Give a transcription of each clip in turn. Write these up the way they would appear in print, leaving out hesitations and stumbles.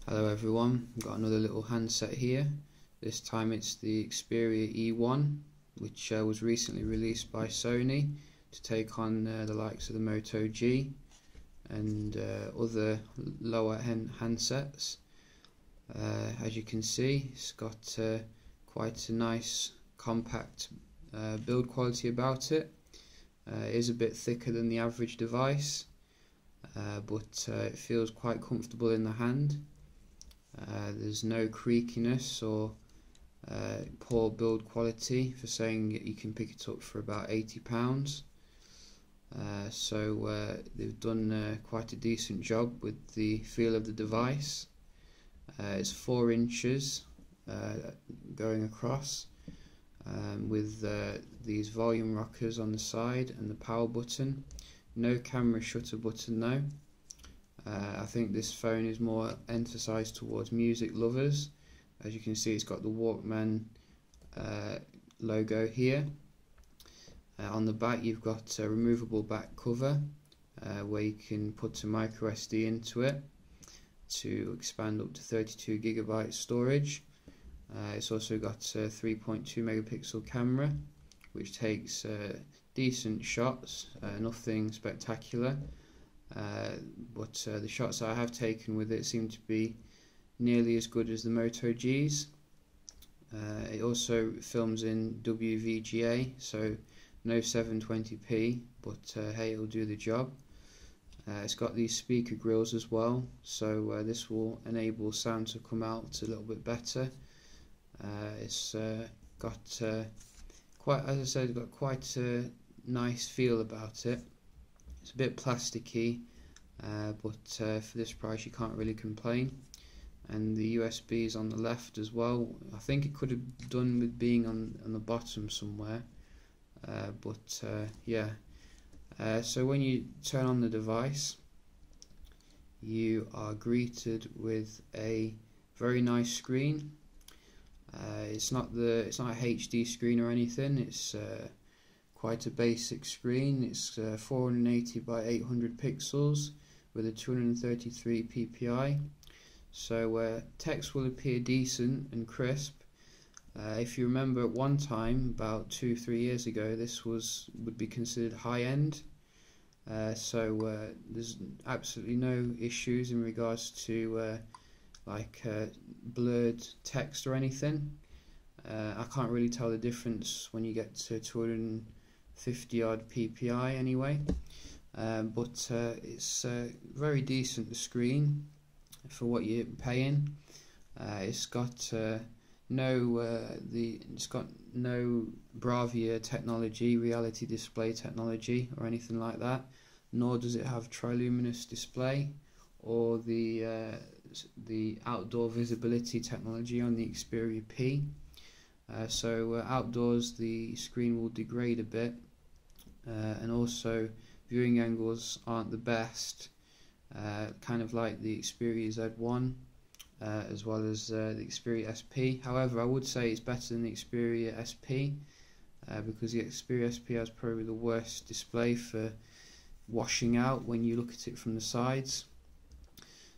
Hello everyone, got another little handset here. This time it's the Xperia E1, which was recently released by Sony to take on the likes of the Moto G and other lower end handsets. As you can see, it's got quite a nice compact build quality about it. It is a bit thicker than the average device, but it feels quite comfortable in the hand. There's no creakiness or poor build quality for saying you can pick it up for about £80. So they've done quite a decent job with the feel of the device. It's 4 inches going across with these volume rockers on the side and the power button. No camera shutter button though. I think this phone is more emphasised towards music lovers. As you can see, it's got the Walkman logo here. On the back you've got a removable back cover where you can put a micro SD into it to expand up to 32 GB storage. It's also got a 3.2 megapixel camera which takes decent shots, nothing spectacular. But the shots that I have taken with it seem to be nearly as good as the Moto G's. It also films in WVGA, so no 720p, but hey, it'll do the job. It's got these speaker grills as well, so this will enable sound to come out a little bit better. It's got quite, as I said, got quite a nice feel about it. It's a bit plasticky, but for this price you can't really complain. And the USB is on the left as well. I think it could have done with being on the bottom somewhere, but yeah. So when you turn on the device, you are greeted with a very nice screen. It's not a HD screen or anything. It's quite a basic screen. It's 480 by 800 pixels with a 233 ppi. So text will appear decent and crisp. If you remember, at one time, about 2-3 years ago, this would be considered high-end. So there's absolutely no issues in regards to blurred text or anything. I can't really tell the difference when you get to 250 odd ppi anyway, but it's very decent, the screen, for what you're paying. It's got no Bravia technology, reality display technology or anything like that, nor does it have triluminous display or the outdoor visibility technology on the Xperia P. So outdoors the screen will degrade a bit, and also viewing angles aren't the best, kind of like the Xperia Z1 as well as the Xperia SP. However, I would say it's better than the Xperia SP because the Xperia SP has probably the worst display for washing out when you look at it from the sides.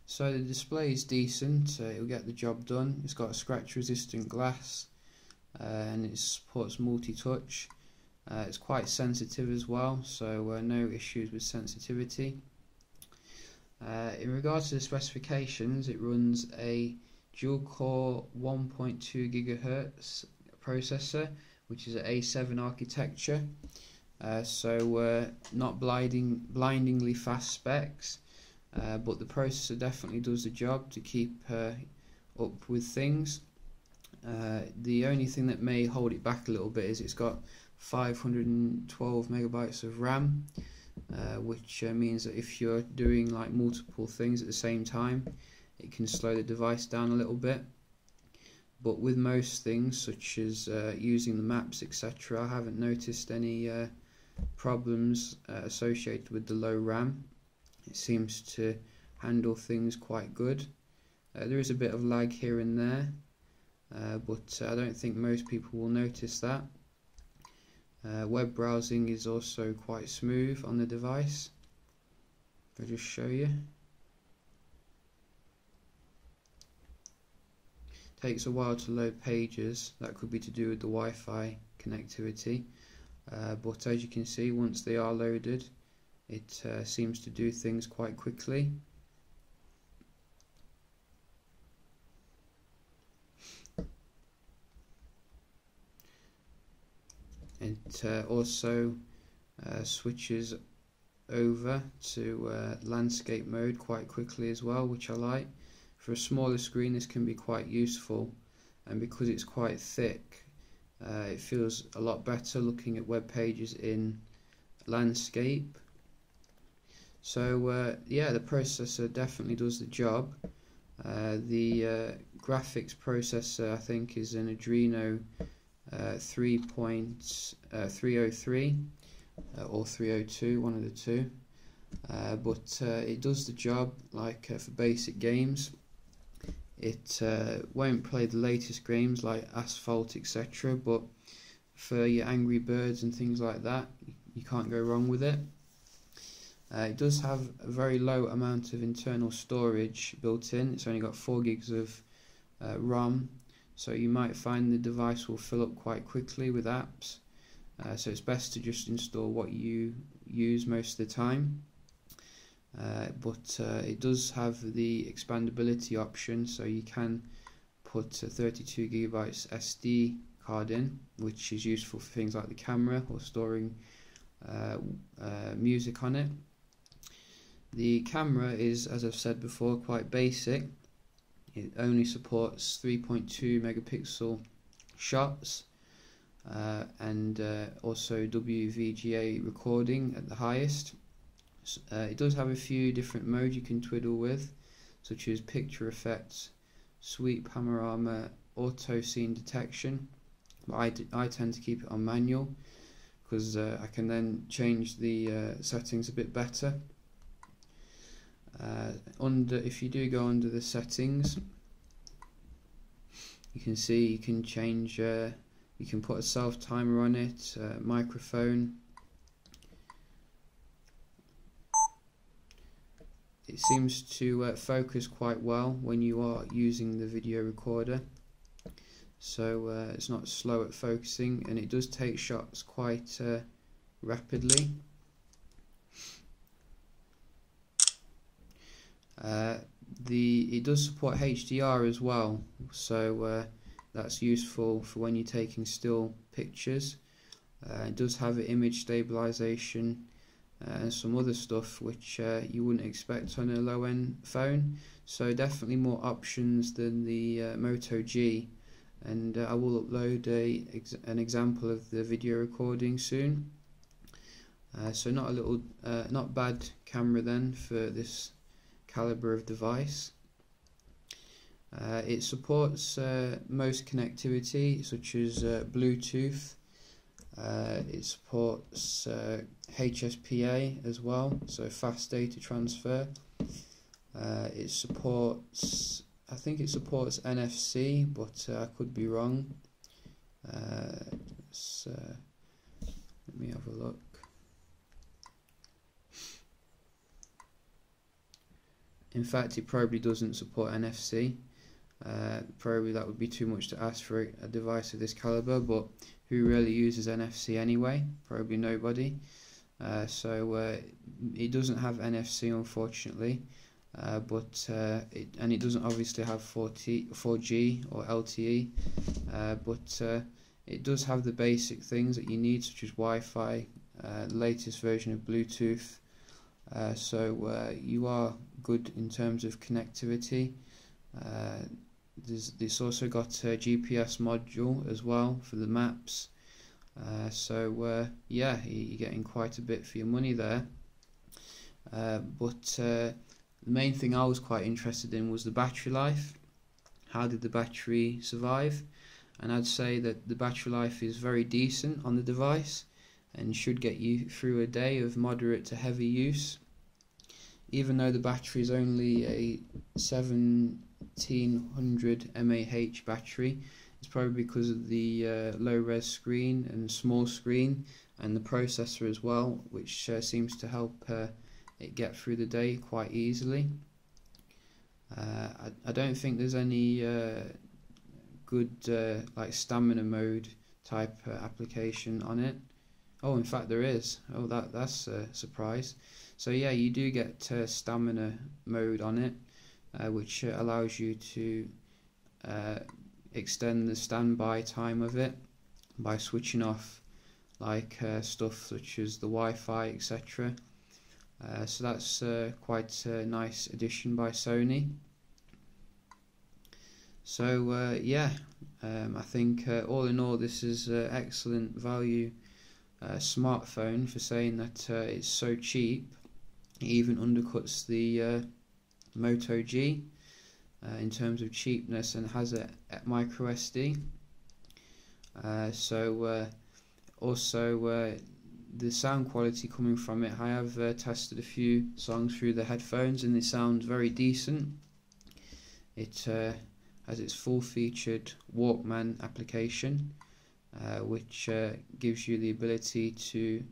So the display is decent, it'll get the job done. It's got a scratch resistant glass and it supports multi-touch. It's quite sensitive as well, so no issues with sensitivity. In regards to the specifications, it runs a dual-core 1.2 GHz processor, which is an A7 architecture, so not blindingly fast specs, but the processor definitely does the job to keep up with things. The only thing that may hold it back a little bit is it's got 512 megabytes of RAM, which means that if you're doing like multiple things at the same time, it can slow the device down a little bit. But with most things, such as using the maps, etc., I haven't noticed any problems associated with the low RAM. It seems to handle things quite good. There is a bit of lag here and there, but I don't think most people will notice that. Web browsing is also quite smooth on the device. I'll just show you. Takes a while to load pages. That could be to do with the Wi-Fi connectivity, but as you can see, once they are loaded, it seems to do things quite quickly. It also switches over to landscape mode quite quickly as well, which I like. For a smaller screen this can be quite useful, and because it's quite thick, it feels a lot better looking at web pages in landscape. So yeah, the processor definitely does the job. The graphics processor, I think, is an Adreno 3.303 or 302, one of the two, but it does the job. Like for basic games, it won't play the latest games like Asphalt, etc., but for your Angry Birds and things like that, you can't go wrong with it. It does have a very low amount of internal storage built in. It's only got 4 gigs of ROM, so you might find the device will fill up quite quickly with apps. So it's best to just install what you use most of the time. But it does have the expandability option, so you can put a 32 gigabytes SD card in, which is useful for things like the camera or storing music on it. The camera is, as I've said before, quite basic. It only supports 3.2 megapixel shots, and also WVGA recording at the highest. It does have a few different modes you can twiddle with, such as picture effects, sweep panorama, auto scene detection, but I tend to keep it on manual because I can then change the settings a bit better. If you do go under the settings, you can see you can change, you can put a self timer on it, microphone. It seems to focus quite well when you are using the video recorder, so it's not slow at focusing, and it does take shots quite rapidly. It does support HDR as well, so that's useful for when you're taking still pictures. It does have image stabilization and some other stuff which you wouldn't expect on a low-end phone, so definitely more options than the Moto G, and I will upload an example of the video recording soon. So not bad camera then for this caliber of device. It supports most connectivity, such as Bluetooth. It supports HSPA as well, so fast data transfer. It supports, I think it supports NFC, but I could be wrong. Let me have a look. In fact, it probably doesn't support NFC. Probably that would be too much to ask for a device of this caliber, but who really uses NFC anyway? Probably nobody. So it doesn't have NFC, unfortunately, but it doesn't obviously have 4G or LTE, but it does have the basic things that you need, such as Wi-Fi, latest version of Bluetooth. So you are good in terms of connectivity. This also got a GPS module as well for the maps. So yeah, you're getting quite a bit for your money there. But the main thing I was quite interested in was the battery life. How did the battery survive? And I'd say that the battery life is very decent on the device and should get you through a day of moderate to heavy use. Even though the battery is only a 1700 mAh battery, it's probably because of the low-res screen and small screen and the processor as well, which seems to help it get through the day quite easily. I don't think there's any good like stamina mode type application on it. Oh, in fact there is. Oh, that's a surprise. So yeah, you do get stamina mode on it, which allows you to extend the standby time of it by switching off like stuff such as the Wi-Fi, etc. So that's quite a nice addition by Sony. So yeah, I think all in all this is excellent value smartphone for saying that it's so cheap. It even undercuts the Moto G in terms of cheapness, and has a micro SD. Also the sound quality coming from it, I have tested a few songs through the headphones and they sound very decent. It has its full featured Walkman application, which gives you the ability to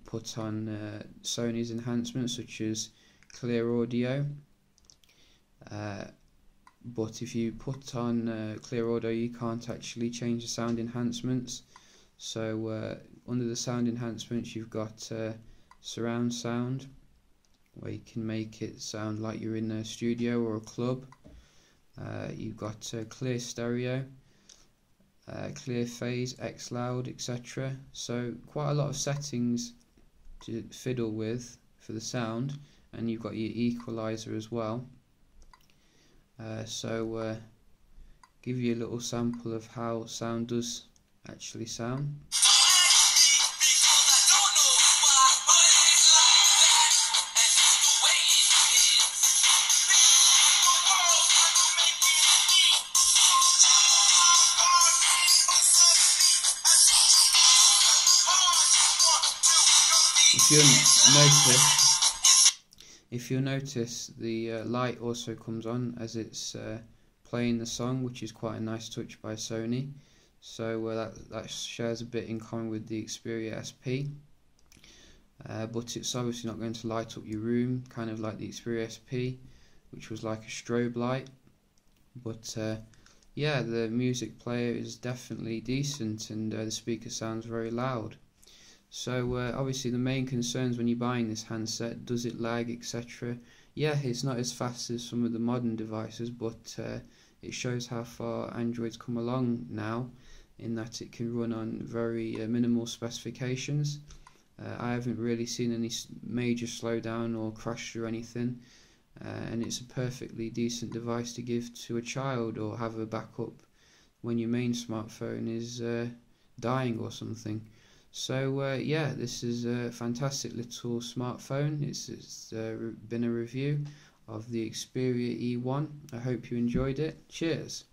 put on Sony's enhancements such as clear audio, but if you put on clear audio you can't actually change the sound enhancements. So under the sound enhancements you've got surround sound, where you can make it sound like you're in a studio or a club. You've got clear stereo, clear phase, X loud, etc. So quite a lot of settings to fiddle with for the sound, and you've got your equalizer as well. Give you a little sample of how sound does actually sound. If you'll notice, the light also comes on as it's playing the song, which is quite a nice touch by Sony. So that shares a bit in common with the Xperia SP, but it's obviously not going to light up your room, kind of like the Xperia SP, which was like a strobe light. But yeah, the music player is definitely decent, and the speaker sounds very loud. So obviously the main concerns when you're buying this handset, does it lag, etc. Yeah, it's not as fast as some of the modern devices, but it shows how far Android's come along now, in that it can run on very minimal specifications. I haven't really seen any major slowdown or crash or anything, and it's a perfectly decent device to give to a child or have a backup when your main smartphone is dying or something. So yeah, this is a fantastic little smartphone. It's been a review of the Xperia E1. I hope you enjoyed it. Cheers.